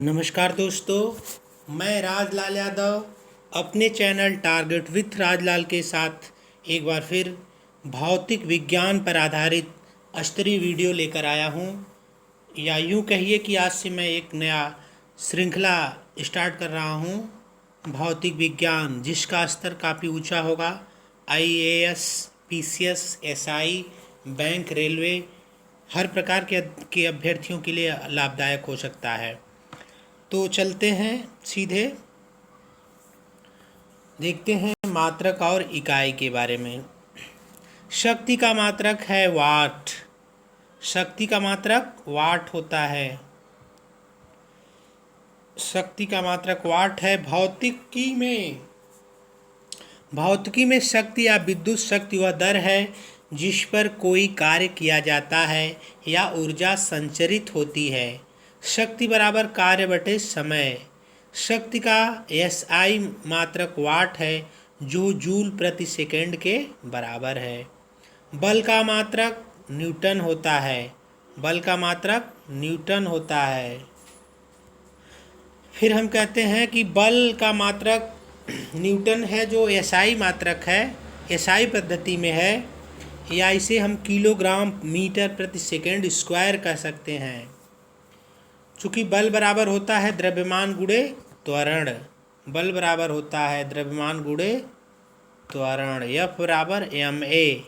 नमस्कार दोस्तों, मैं राजलाल यादव अपने चैनल टारगेट विथ राजलाल के साथ एक बार फिर भौतिक विज्ञान पर आधारित स्तरीय वीडियो लेकर आया हूं। या यूं कहिए कि आज से मैं एक नया श्रृंखला स्टार्ट कर रहा हूं। भौतिक विज्ञान जिसका स्तर काफ़ी ऊंचा होगा। IAS, PCS, SI, bank, railway हर प्रकार के अभ्यर्थियों के लिए लाभदायक हो सकता है। तो चलते हैं सीधे, देखते हैं मात्रक और इकाई के बारे में। शक्ति का मात्रक है वाट। शक्ति का मात्रक वाट होता है। शक्ति का मात्रक वाट है। भौतिकी में शक्ति या विद्युत शक्ति वह दर है जिस पर कोई कार्य किया जाता है या ऊर्जा संचरित होती है। शक्ति बराबर कार्य बटे समय। शक्ति का एसआई मात्रक वाट है जो जूल प्रति सेकंड के बराबर है। बल का मात्रक न्यूटन होता है। बल का मात्रक न्यूटन होता है। फिर हम कहते हैं कि बल का मात्रक न्यूटन है जो एसआई मात्रक है, एसआई पद्धति में है, या इसे हम किलोग्राम मीटर प्रति सेकंड स्क्वायर कह सकते हैं। चूँकि बल बराबर होता है द्रव्यमान गुणे त्वरण। बल बराबर होता है द्रव्यमान गुणे त्वरण, F बराबर ma।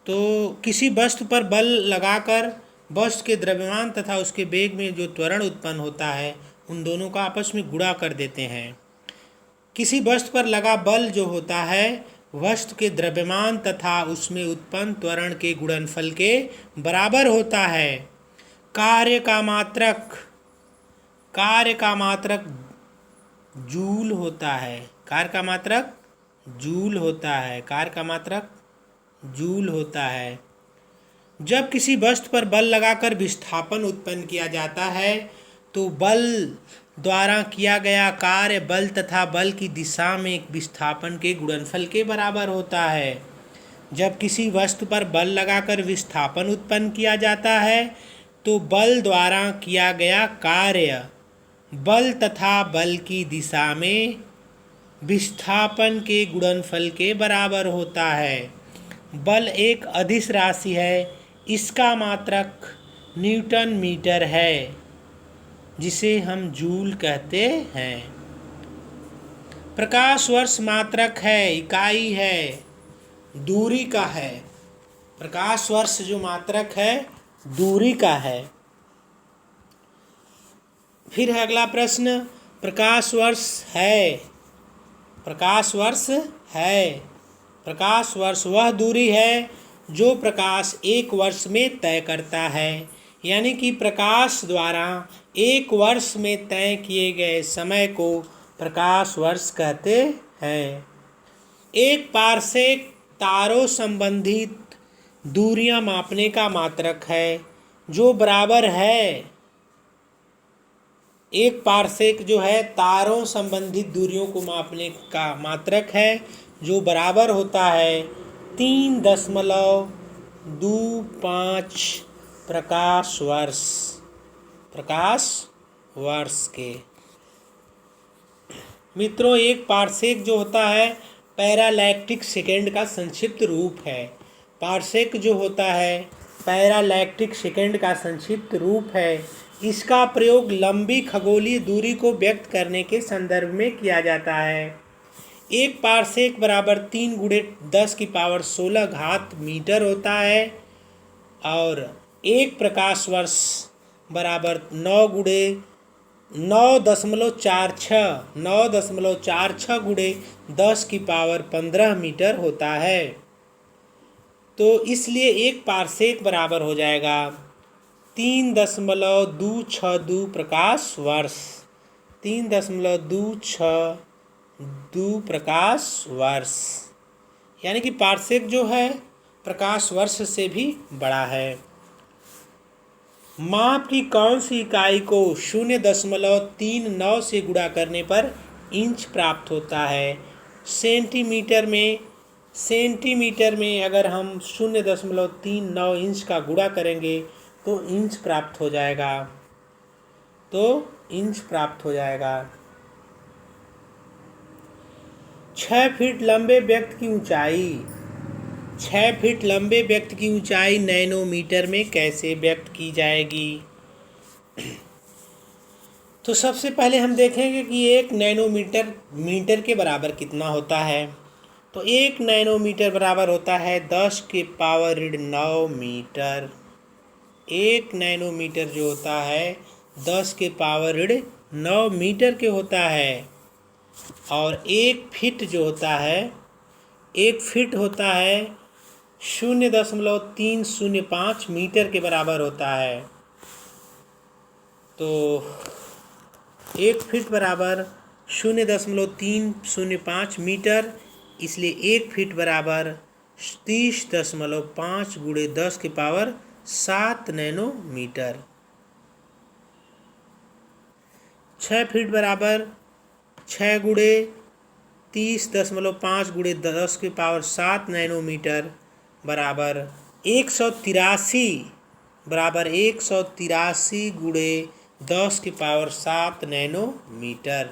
तो किसी वस्तु पर बल लगाकर वस्तु के द्रव्यमान तथा उसके वेग में जो त्वरण उत्पन्न होता है उन दोनों का आपस में गुणा कर देते हैं। किसी वस्तु पर लगा बल जो होता है वस्तु के द्रव्यमान तथा उसमें उत्पन्न त्वरण के गुणनफल के बराबर होता है। कार्य का मात्रक जूल होता है। कार्य का मात्रक जूल होता है। कार्य का मात्रक जूल होता है। जब किसी वस्तु पर बल लगाकर विस्थापन उत्पन्न किया जाता है तो बल द्वारा किया गया कार्य बल तथा बल की दिशा में विस्थापन के गुणनफल के बराबर होता है। जब किसी वस्तु पर बल लगाकर विस्थापन उत्पन्न किया जाता है तो बल द्वारा किया गया कार्य बल तथा बल की दिशा में विस्थापन के गुणनफल के बराबर होता है। बल एक अदिश राशि है। इसका मात्रक न्यूटन मीटर है जिसे हम जूल कहते हैं। प्रकाश वर्ष मात्रक है, इकाई है, दूरी का है। प्रकाश वर्ष जो मात्रक है दूरी का है। फिर है अगला प्रश्न, प्रकाश वर्ष है। प्रकाश वर्ष है। प्रकाश वर्ष वह दूरी है जो प्रकाश एक वर्ष में तय करता है। यानी कि प्रकाश द्वारा एक वर्ष में तय किए गए समय को प्रकाश वर्ष कहते हैं। एक पारसेक तारों संबंधित दूरियां मापने का मात्रक है जो बराबर है। एक पारसेक जो है तारों संबंधित दूरियों को मापने का मात्रक है जो बराबर होता है 3.25 प्रकाश वर्ष। प्रकाश वर्ष के मित्रों, एक पारसेक जो होता है पैरालैक्टिक सेकेंड का संक्षिप्त रूप है। पारसेक जो होता है पैरालैक्टिक सेकेंड का संक्षिप्त रूप है। इसका प्रयोग लंबी खगोलीय दूरी को व्यक्त करने के संदर्भ में किया जाता है। एक पारसेक बराबर 3 × 10⁻16 घात मीटर होता है और एक प्रकाश वर्ष बराबर 9.46 × 10⁻15 मीटर होता है। तो इसलिए एक पारसेक बराबर हो जाएगा 3.262 प्रकाश वर्ष। 3.262 प्रकाश वर्ष, यानी कि पारसेक जो है प्रकाश वर्ष से भी बड़ा है। माप की कौन सी इकाई को 0.39 से गुणा करने पर इंच प्राप्त होता है? सेंटीमीटर में अगर हम 0.39 इंच का गुणा करेंगे तो इंच प्राप्त हो जाएगा। तो इंच प्राप्त हो जाएगा। 6 फीट लंबे व्यक्ति की ऊंचाई, 6 फीट लंबे व्यक्ति की ऊंचाई नैनोमीटर में कैसे व्यक्त की जाएगी? तो सबसे पहले हम देखेंगे कि 1 नैनोमीटर मीटर के बराबर कितना होता है। तो 1 नैनोमीटर बराबर होता है 10 के पावर ऋण 9 मीटर। 1 नैनोमीटर जो होता है 10 के पावर ऋण 9 मीटर के होता है। और 1 फीट जो होता है, 1 फीट होता है 0.305 मीटर के बराबर होता है। तो 1 फीट बराबर 0.305 मीटर, इसलिए 1 फीट बराबर 30.5 गुणे 10 के पावर 7 नैनोमीटर। 6 फीट बराबर 6 गुणे 30.5 गुणे 10 के पावर 7 नैनोमीटर बराबर 183 गुणे 10 की पावर 7 नैनोमीटर।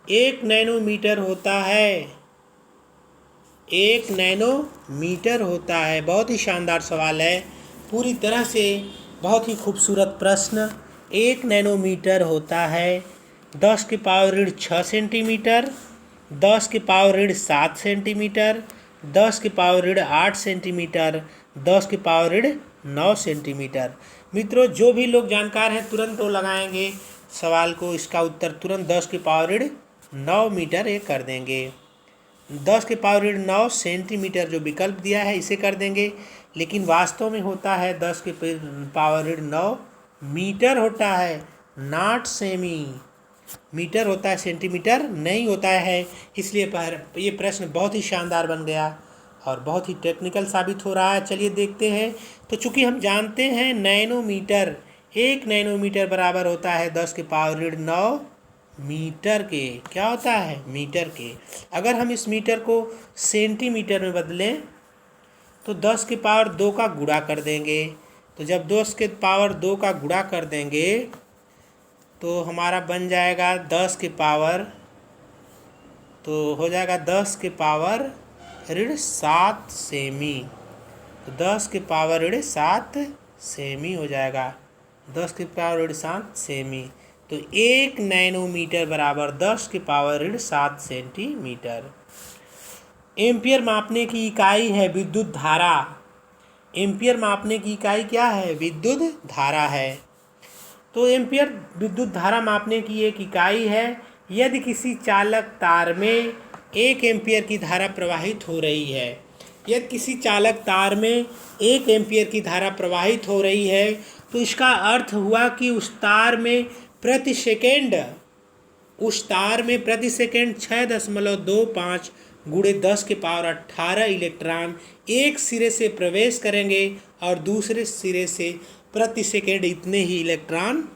1 नैनोमीटर होता है, 1 नैनोमीटर होता है। बहुत ही शानदार सवाल है, पूरी तरह से बहुत ही खूबसूरत प्रश्न। 1 नैनोमीटर होता है 10 की पावर ऋण 6 सेंटीमीटर, 10 की पावर ऋण 7 सेंटीमीटर, 10 की पावर ऋण 8 सेंटीमीटर, 10 की पावर ऋण 9 सेंटीमीटर। मित्रों, जो भी लोग जानकार हैं तुरंत वो लगाएंगे सवाल को, इसका उत्तर तुरंत 10 की पावर ऋण 9 मीटर ये कर देंगे। 10 की पावर ऋण 9 सेंटीमीटर जो विकल्प दिया है इसे कर देंगे, लेकिन वास्तव में होता है 10 की पावर ऋण 9 मीटर होता है, नॉट सेमी। मीटर होता है, सेंटीमीटर नहीं होता है। इसलिए ये प्रश्न बहुत ही शानदार बन गया और बहुत ही टेक्निकल साबित हो रहा है। चलिए देखते हैं। तो चूंकि हम जानते हैं नैनोमीटर, 1 नैनोमीटर बराबर होता है 10 की पावर ऋण 9 मीटर के। क्या होता है? मीटर के। अगर हम इस मीटर को सेंटीमीटर में बदलें तो 10 की पावर 2 का गुणा कर देंगे। तो जब 10 के पावर 2 का गुणा कर देंगे तो हमारा बन जाएगा 10 की पावर, तो हो जाएगा 10 के पावर ऋण 7 सेमी। तो 10 के पावर ऋण 7 सेमी हो जाएगा, 10 के पावर ऋण 7 सेमी। तो 1 नैनोमीटर बराबर 10 के पावर ऋण 7 सेंटीमीटर। एम्पियर मापने की इकाई है विद्युत धारा। एम्पियर मापने की इकाई क्या है? विद्युत धारा है। तो एम्पियर विद्युत धारा मापने की एक इकाई है। यदि किसी चालक तार में 1 एम्पियर की धारा प्रवाहित हो रही है, यदि किसी चालक तार में 1 एम्पियर की धारा प्रवाहित हो रही है, तो इसका अर्थ हुआ कि उस तार में प्रति सेकेंड 6.25 गुणे 10 के पावर 18 इलेक्ट्रॉन एक सिरे से प्रवेश करेंगे और दूसरे सिरे से प्रति सेकेंड इतने ही इलेक्ट्रॉन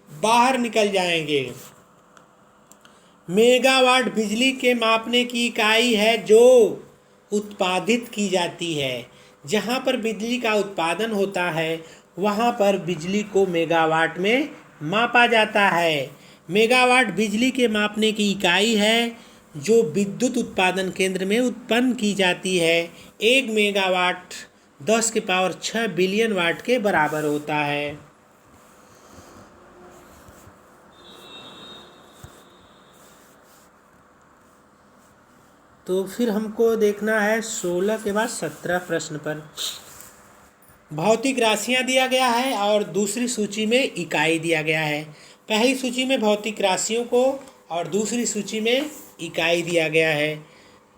बाहर निकल जाएंगे। मेगावाट बिजली के मापने की इकाई है जो उत्पादित की जाती है। जहाँ पर बिजली का उत्पादन होता है वहाँ पर बिजली को मेगावाट में मापा जाता है। मेगावाट बिजली के मापने की इकाई है जो विद्युत उत्पादन केंद्र में उत्पन्न की जाती है। 1 मेगावाट 10 के पावर 6 बिलियन वाट के बराबर होता है। तो फिर हमको देखना है 16 के बाद 17 प्रश्न पर। भौतिक राशियां दिया गया है और दूसरी सूची में इकाई दिया गया है। पहली सूची में भौतिक राशियों को और दूसरी सूची में इकाई दिया गया है।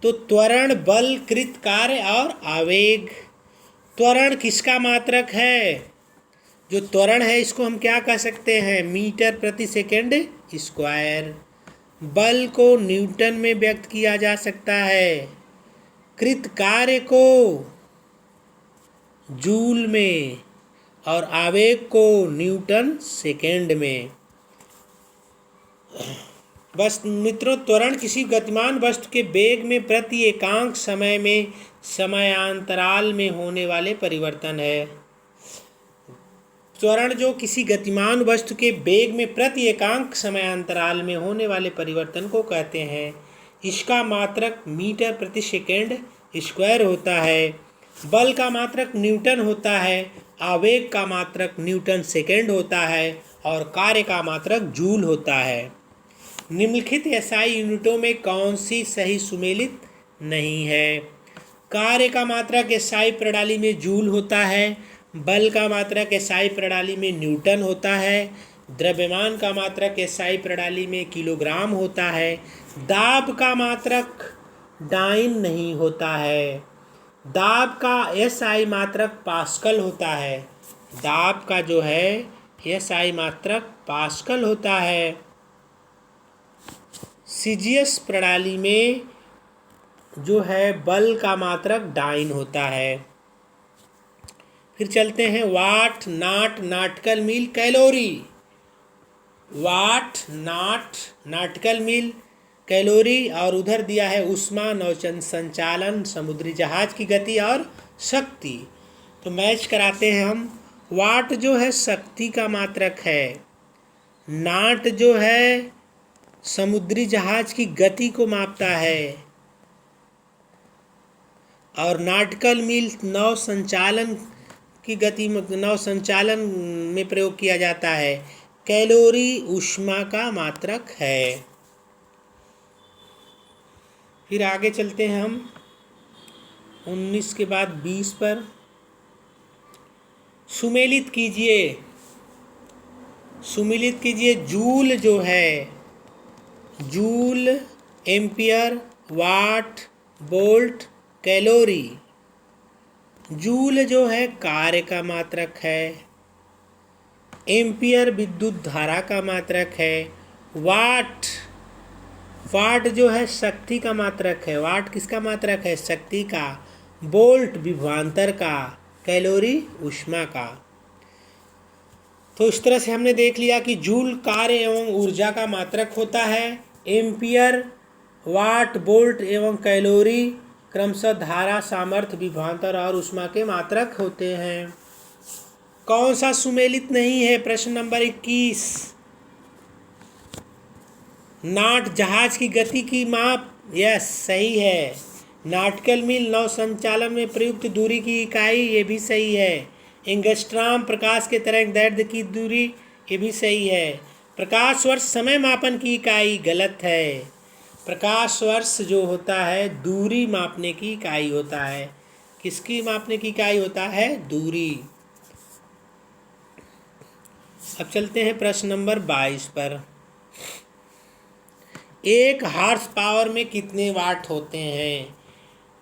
तो त्वरण, बल, कृत कार्य और आवेग। त्वरण किसका मात्रक है? जो त्वरण है इसको हम क्या कह सकते हैं? मीटर प्रति सेकेंड स्क्वायर। बल को न्यूटन में व्यक्त किया जा सकता है। कृत कार्य को जूल में और आवेग को न्यूटन सेकेंड में। बस मित्रों, त्वरण किसी गतिमान वस्तु के वेग में प्रति एकांक समय में समयांतराल में होने वाले परिवर्तन है। त्वरण जो किसी गतिमान वस्तु के वेग में प्रति एकांक समयांतराल में होने वाले परिवर्तन को कहते हैं। इसका मात्रक मीटर प्रति सेकेंड स्क्वायर होता है। बल का मात्रक न्यूटन होता है। आवेग का मात्रक न्यूटन सेकेंड होता है और कार्य का मात्रक जूल होता है। निम्नलिखित एसआई यूनिटों में कौन सी सही सुमेलित नहीं है? कार्य का मात्रक एसआई प्रणाली में जूल होता है। बल का मात्रक एसआई प्रणाली में न्यूटन होता है। द्रव्यमान का मात्रक एसआई प्रणाली में किलोग्राम होता है। दाब का मात्रक डाइन नहीं होता है। दाब का एसआई मात्रक पास्कल होता है। दाब का जो है एसआई मात्रक पास्कल होता है। सीजीएस प्रणाली में जो है बल का मात्रक डाइन होता है। फिर चलते हैं वाट, नाट, नाटिकल मील, कैलोरी। वाट, नाट, नाटिकल मील, कैलोरी और उधर दिया है ऊष्मा, नौचन संचालन, समुद्री जहाज की गति और शक्ति। तो मैच कराते हैं हम। वाट जो है शक्ति का मात्रक है। नाट जो है समुद्री जहाज की गति को मापता है और नाटिकल मील नौ संचालन की गति में, नौ संचालन में प्रयोग किया जाता है। कैलोरी ऊष्मा का मात्रक है। फिर आगे चलते हैं हम 19 के बाद 20 पर। सुमेलित कीजिए, सुमेलित कीजिए। जूल जो है, जूल, एम्पियर, वाट, वोल्ट, कैलोरी। जूल जो है कार्य का मात्रक है। एम्पियर विद्युत धारा का मात्रक है। वाट, वाट जो है शक्ति का मात्रक है। वाट किसका मात्रक है? शक्ति का। वोल्ट विभवांतर का। कैलोरी ऊष्मा का। तो इस तरह से हमने देख लिया कि जूल कार्य एवं ऊर्जा का मात्रक होता है। एम्पियर, वाट, वोल्ट एवं कैलोरी क्रमशः धारा, सामर्थ्य, विभवांतर और ऊष्मा के मात्रक होते हैं। कौन सा सुमेलित नहीं है? प्रश्न नंबर 21। नाट जहाज की गति की माप, यस सही है। नाटिकल मील नौ संचालन में प्रयुक्त दूरी की इकाई, ये भी सही है। एंगस्ट्राम प्रकाश के तरंग दैर्ध्य की दूरी, ये भी सही है। प्रकाश वर्ष समय मापन की इकाई, गलत है। प्रकाश वर्ष जो होता है दूरी मापने की इकाई होता है। किसकी मापने की इकाई होता है? दूरी। अब चलते हैं प्रश्न नंबर 22 पर। एक हॉर्स पावर में कितने वाट होते हैं?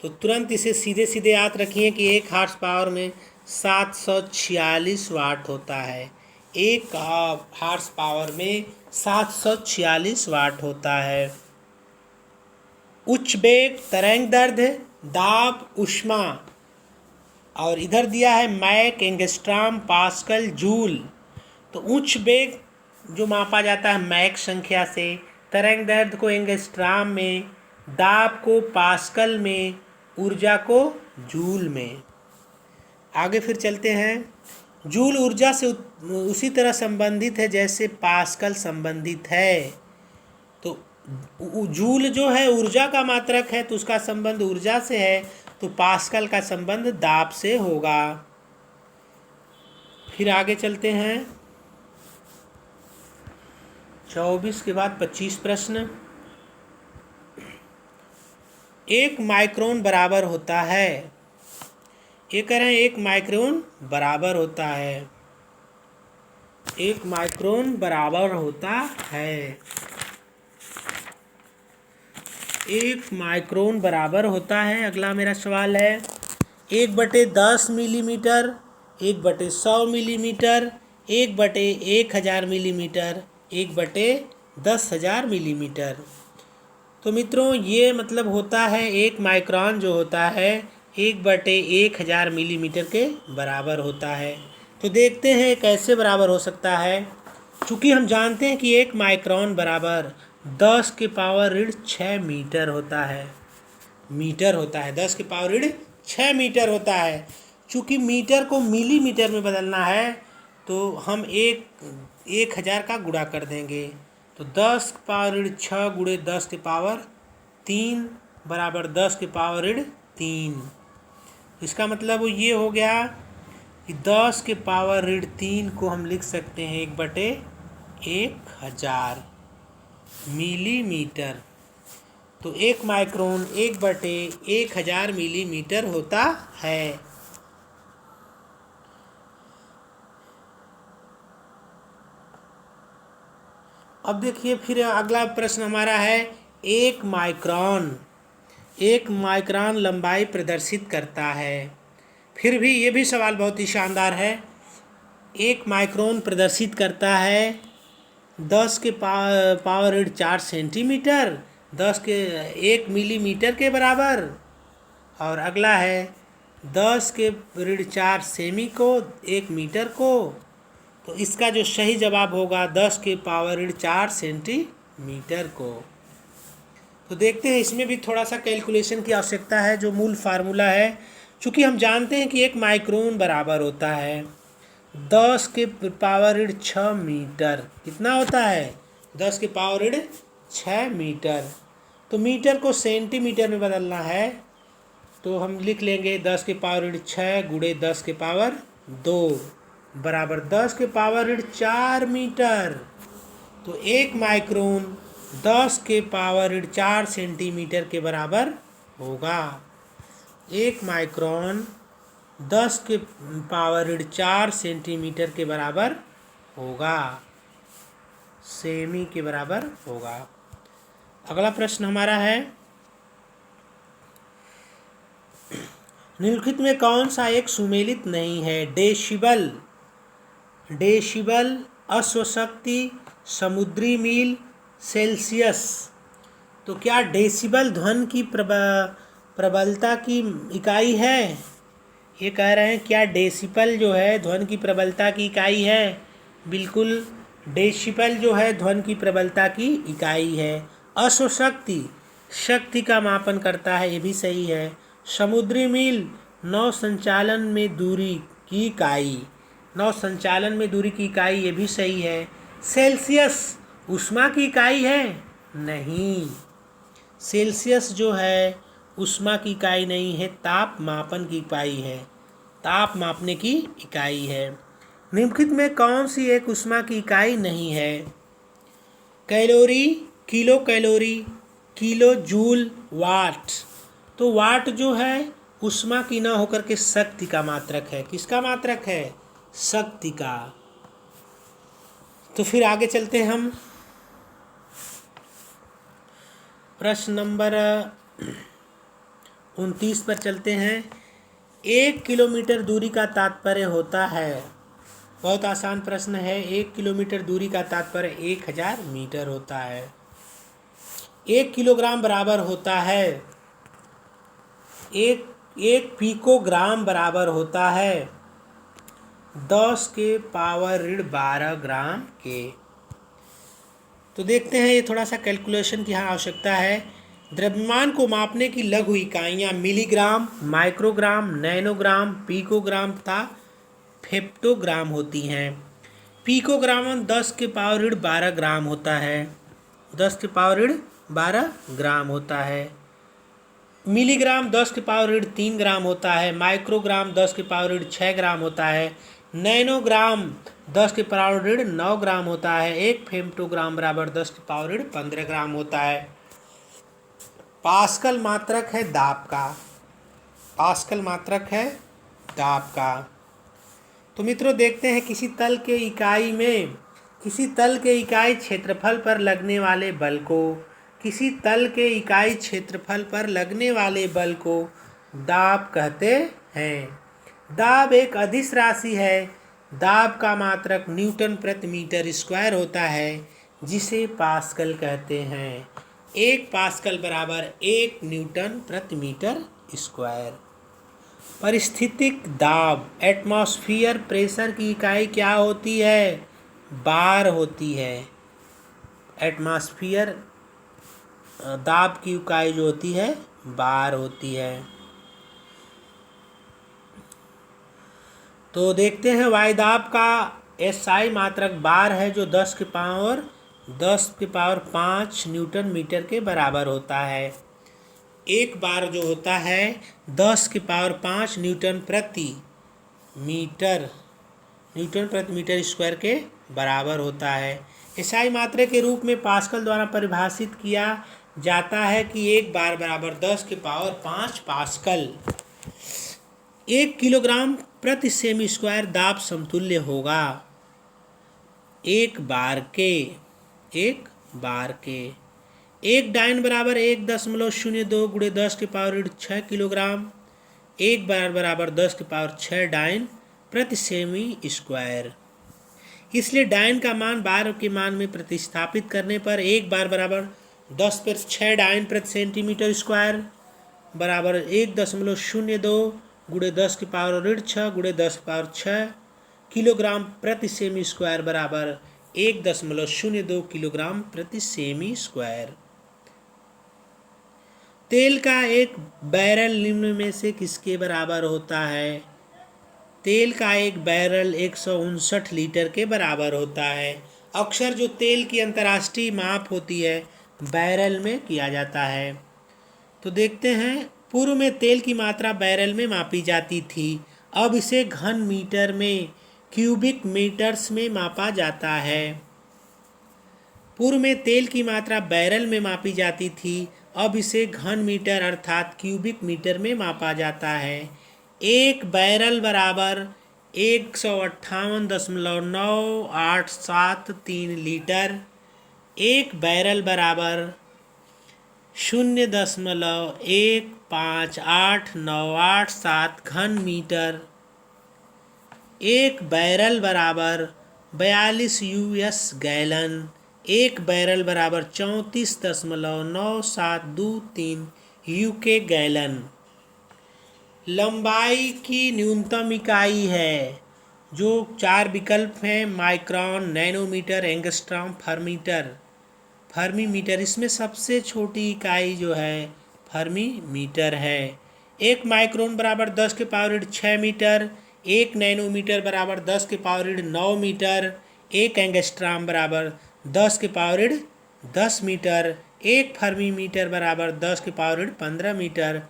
तो तुरंत इसे सीधे सीधे याद रखिए कि एक हॉर्स पावर में 746 वाट होता है। एक हॉर्स पावर में 746 वाट होता है। उच्च वेग, तरंग दैर्ध्य, दाब, ऊष्मा और इधर दिया है मैक, एंगस्ट्राम, पास्कल, जूल। तो उच्च वेग जो मापा जाता है मैक संख्या से, तरंग दैर्ध्य को एंगस्ट्राम में, दाब को पास्कल में, ऊर्जा को जूल में। आगे फिर चलते हैं। जूल ऊर्जा से उसी तरह संबंधित है जैसे पास्कल संबंधित है। तो जूल जो है ऊर्जा का मात्रक है, तो उसका संबंध ऊर्जा से है, तो पास्कल का संबंध दाब से होगा। फिर आगे चलते हैं 24 के बाद 25 प्रश्न। एक माइक्रोन बराबर होता है, ये कह रहे हैं एक माइक्रोन बराबर होता है। एक माइक्रोन बराबर होता है। एक माइक्रोन बराबर होता है। अगला मेरा सवाल है 1/10 मिलीमीटर, 1/100 मिलीमीटर, 1/1000 मिलीमीटर, 1/10,000 मिलीमीटर। तो मित्रों ये मतलब होता है एक माइक्रोन जो होता है 1/1000 मिलीमीटर के बराबर होता है। तो देखते हैं कैसे बराबर हो सकता है। चूँकि हम जानते हैं कि एक माइक्रोन बराबर 10 के पावर ऋण 6 मीटर होता है। मीटर होता है, 10 के पावर ऋण 6 मीटर होता है। चूँकि मीटर को मिलीमीटर में बदलना है तो हम 1000 का गुणा कर देंगे, तो 10 की पावर ऋण 6 गुणे 10 के पावर 3 बराबर 10 के पावर ऋण 3। इसका मतलब वो ये हो गया कि 10 के पावर ऋण 3 को हम लिख सकते हैं 1/1000 मिलीमीटर। तो 1 माइक्रोन 1/1000 मिलीमीटर होता है। अब देखिए फिर अगला प्रश्न हमारा है 1 माइक्रोन। 1 माइक्रोन लंबाई प्रदर्शित करता है। फिर भी ये भी सवाल बहुत ही शानदार है। 1 माइक्रोन प्रदर्शित करता है 10 के पावर ऋण 4 सेंटीमीटर, 1 मिलीमीटर के बराबर। और अगला है 10 के ऋण 4 सेमी को 1 मीटर को। तो इसका जो सही जवाब होगा 10 के पावर ऋण 4 सेंटीमीटर को। तो देखते हैं, इसमें भी थोड़ा सा कैलकुलेशन की आवश्यकता है। जो मूल फार्मूला है, चूँकि हम जानते हैं कि 1 माइक्रोन बराबर होता है 10 के पावर ऋण 6 मीटर। कितना होता है? 10 के पावर ऋण 6 मीटर। तो मीटर को सेंटीमीटर में बदलना है, तो हम लिख लेंगे 10 के पावर ऋण 6 गुणे 10 के पावर 2 बराबर 10 के पावर ऋण 4 मीटर। तो 1 माइक्रोन 10 के पावर ऋण 4 सेंटीमीटर के बराबर होगा। 1 माइक्रोन 10 के पावर ऋण 4 सेंटीमीटर के बराबर होगा, सेमी के बराबर होगा। अगला प्रश्न हमारा है, निम्नलिखित में कौन सा एक सुमेलित नहीं है? डेसिबल, अश्वशक्ति, समुद्री मील, सेल्सियस। तो क्या डेसिबल ध्वनि की प्रबलता की इकाई है? ये कह रहे हैं क्या डेसिबल जो है ध्वनि की प्रबलता की इकाई है? बिल्कुल, डेसिबल जो है ध्वनि की प्रबलता की इकाई है। अश्वशक्ति शक्ति का मापन करता है, ये भी सही है। समुद्री मील नौ संचालन में दूरी की इकाई, नौ संचालन में दूरी की इकाई, ये भी सही है। सेल्सियस ऊष्मा की इकाई है? नहीं, सेल्सियस जो है ऊष्मा की इकाई नहीं है, ताप मापन की इकाई है, ताप मापने की इकाई है। निम्नलिखित में कौन सी एक ऊष्मा की इकाई नहीं है? Calorie, kilo calorie, kilo joule, watt. तो वाट जो है ऊष्मा की ना होकर के शक्ति का मात्रक है। किसका मात्रक है? शक्ति का। तो फिर आगे चलते हैं हम प्रश्न नंबर 29 पर चलते हैं। 1 किलोमीटर दूरी का तात्पर्य होता है। बहुत आसान प्रश्न है। 1 किलोमीटर दूरी का तात्पर्य 1000 मीटर होता है। 1 किलोग्राम बराबर होता है एक पिकोग्राम बराबर होता है 10 के पावर ऋण 12 ग्राम के। तो देखते हैं, ये थोड़ा सा कैलकुलेशन की यहाँ आवश्यकता है। द्रव्यमान को मापने की लघु इकाइयाँ मिलीग्राम, माइक्रोग्राम, नैनोग्राम, पिकोग्राम तथा फेप्टोग्राम होती हैं। पिकोग्राम 10 के पावर ऋण 12 ग्राम होता है, 10 के पावर ऋण 12 ग्राम होता है। मिलीग्राम 10 के पावर ऋण 3 ग्राम होता है। माइक्रोग्राम 10 के पावर ऋण 6 ग्राम होता है। नैनोग्राम 10 के पावर ऋण 9 ग्राम होता है। एक फेम्टोग्राम बराबर 10 के पावर ऋण 15 ग्राम होता है। पास्कल मात्रक है दाब का, पास्कल मात्रक है दाब का। तो मित्रों देखते हैं, किसी तल के इकाई क्षेत्रफल पर लगने वाले बल को, किसी तल के इकाई क्षेत्रफल पर लगने वाले बल को दाब कहते हैं। दाब एक अदिश राशि है। दाब का मात्रक न्यूटन प्रति मीटर स्क्वायर होता है, जिसे पास्कल कहते हैं। 1 पास्कल बराबर 1 न्यूटन प्रति मीटर स्क्वायर। परिस्थितिक दाब, एटमॉस्फेयर प्रेशर की इकाई क्या होती है? बार होती है। एटमॉस्फेयर दाब की इकाई जो होती है बार होती है। तो देखते हैं वायुदाब का SI मात्रक बार है जो 10 के पावर 5 न्यूटन मीटर के बराबर होता है। एक बार जो होता है 10 के पावर 5 न्यूटन प्रति मीटर स्क्वायर के बराबर होता है। SI मात्रक के रूप में पास्कल द्वारा परिभाषित किया जाता है कि एक बार बराबर 10 के पावर 5 पास्कल। 1 किलोग्राम प्रति सेमी स्क्वायर दाब समतुल्य होगा। एक बार के एक डाइन बराबर 1.02 गुणे 10 के पावर 6 किलोग्राम। एक बार बराबर 10 के पावर 6 डाइन प्रति सेमी स्क्वायर। इसलिए डाइन का मान बार के मान में प्रतिस्थापित करने पर एक बार बराबर 10/6 डाइन प्रति सेंटीमीटर स्क्वायर बराबर 1.02 गुणे 10 के पावर 6 गुणे 10 के पावर 6 किलोग्राम प्रति सेमी स्क्वायर बराबर 1.02 किलोग्राम प्रति सेमी स्क्वायर। तेल का एक बैरल निम्न में से किसके बराबर होता है? तेल का एक बैरल 159 लीटर के बराबर होता है। अक्सर जो तेल की अंतर्राष्ट्रीय माप होती है बैरल में किया जाता है। तो देखते हैं, पूर्व में तेल की मात्रा बैरल में मापी जाती थी, अब इसे घन मीटर में क्यूबिक मीटर्स में मापा जाता है। पूर्व में तेल की मात्रा बैरल में मापी जाती थी, अब इसे घन मीटर अर्थात क्यूबिक मीटर में मापा जाता है। एक बैरल बराबर 158.9873 लीटर। एक बैरल बराबर 0.158987 घन मीटर। एक बैरल बराबर 42 US गैलन। एक बैरल बराबर 34.9723 UK गैलन। लंबाई की न्यूनतम इकाई है जो 4 विकल्प हैं: micron, nanometre, angstrom, fermi metre. इसमें सबसे छोटी इकाई जो है फर्मी मीटर है। एक माइक्रोन बराबर 10 के पावर 6 मीटर। एक नैनोमीटर बराबर 10 के पावर 9 मीटर। एक एंगस्ट्रॉम बराबर 10 के पावर 10 मीटर। एक फर्मी मीटर बराबर 10 के पावर 15 मीटर।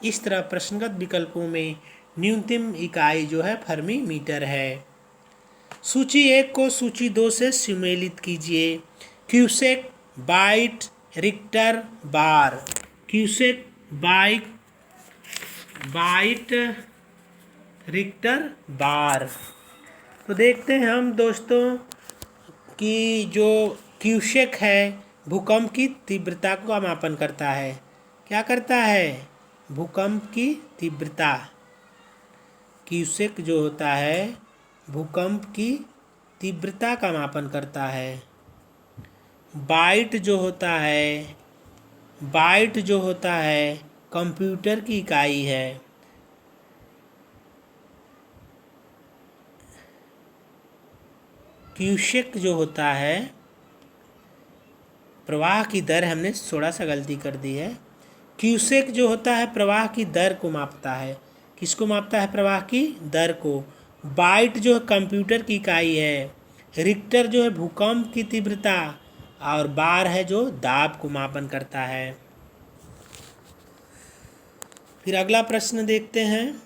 इस तरह प्रश्नगत विकल्पों में न्यूनतम इकाई जो है फर्मी मीटर है। सूची 1 को सूची 2 से सम्मिलित कीजिए। क्यूसेक, बाइट, रिक्टर, बार। क्यूसेक, बाइट, रिक्टर, बार। तो देखते हैं हम दोस्तों कि जो क्यूसेक है भूकंप की तीव्रता का मापन करता है। क्या करता है? भूकंप की तीव्रता। क्यूसेक जो होता है भूकंप की तीव्रता का मापन करता है। बाइट जो होता है कंप्यूटर की इकाई है। क्यूसेक जो होता है प्रवाह की दर, हमने थोड़ा सा गलती कर दी है। क्यूसेक जो होता है प्रवाह की दर को मापता है। किसको मापता है? प्रवाह की दर को। बाइट जो है कंप्यूटर की इकाई है। रिक्टर जो है भूकंप की तीव्रता, और बार है जो दाब को मापन करता है। फिर अगला प्रश्न देखते हैं।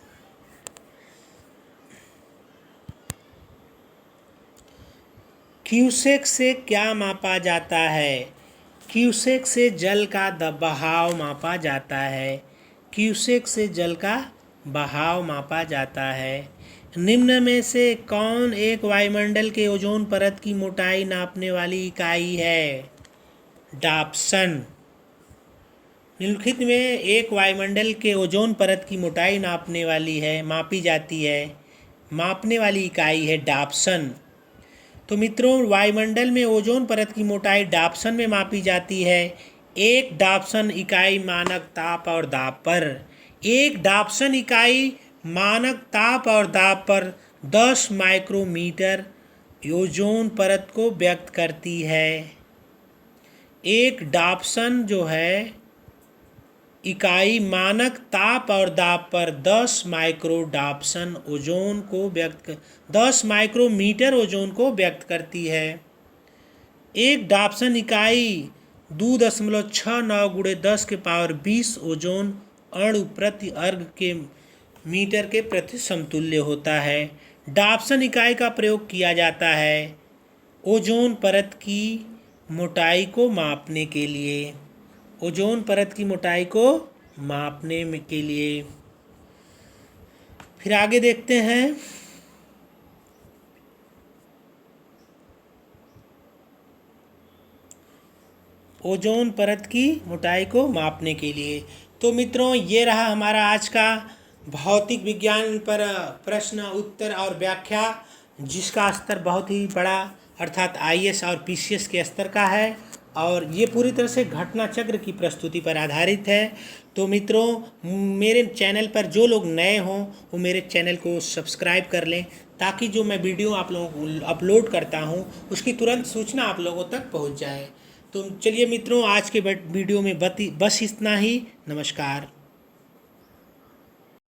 क्यूसेक से क्या मापा जाता है? क्यूसेक से जल का बहाव मापा जाता है। क्यूसेक से जल का बहाव मापा जाता है। निम्न में से कौन एक वायुमंडल के ओजोन परत की मोटाई नापने वाली इकाई है? डाप्सन। निम्नलिखित में एक वायुमंडल के ओजोन परत की मोटाई मापी जाती है। मापने वाली इकाई है डाप्सन। तो मित्रों, वायुमंडल में ओजोन परत की मोटाई डाप्सन में मापी जाती है। एक डाप्सन इकाई मानक ताप और दाब पर। एक डाप्सन इकाई मानक ताप और दाब पर 10 माइक्रोमीटर ओजोन परत को व्यक्त करती है। एक डाप्सन जो है इकाई मानक ताप और दाब पर 10 माइक्रोडाप्सन ओजोन को 10 माइक्रोमीटर ओजोन को व्यक्त करती है। एक डाप्सन इकाई 2.69 गुणे 10 के पावर 20 ओजोन अणु प्रति अर्ग के मीटर के प्रति समतुल्य होता है। डाप्सन इकाई का प्रयोग किया जाता है ओजोन परत की मोटाई को मापने के लिए। ओजोन परत की मोटाई को मापने के लिए। फिर आगे देखते हैं। ओजोन परत की मोटाई को मापने के लिए। तो मित्रों, ये रहा हमारा आज का भौतिक विज्ञान पर प्रश्न उत्तर और व्याख्या, जिसका स्तर बहुत ही बड़ा अर्थात आईएएस और पीसीएस के स्तर का है और ये पूरी तरह से घटना चक्र की प्रस्तुति पर आधारित है। तो मित्रों, मेरे चैनल पर जो लोग नए हों वो मेरे चैनल को सब्सक्राइब कर लें, ताकि जो मैं वीडियो आप लोगों को अपलोड करता हूं उसकी तुरंत सूचना आप लोगों तक पहुंच जाए। तो चलिए मित्रों, आज के वीडियो में बस इतना ही। नमस्कार।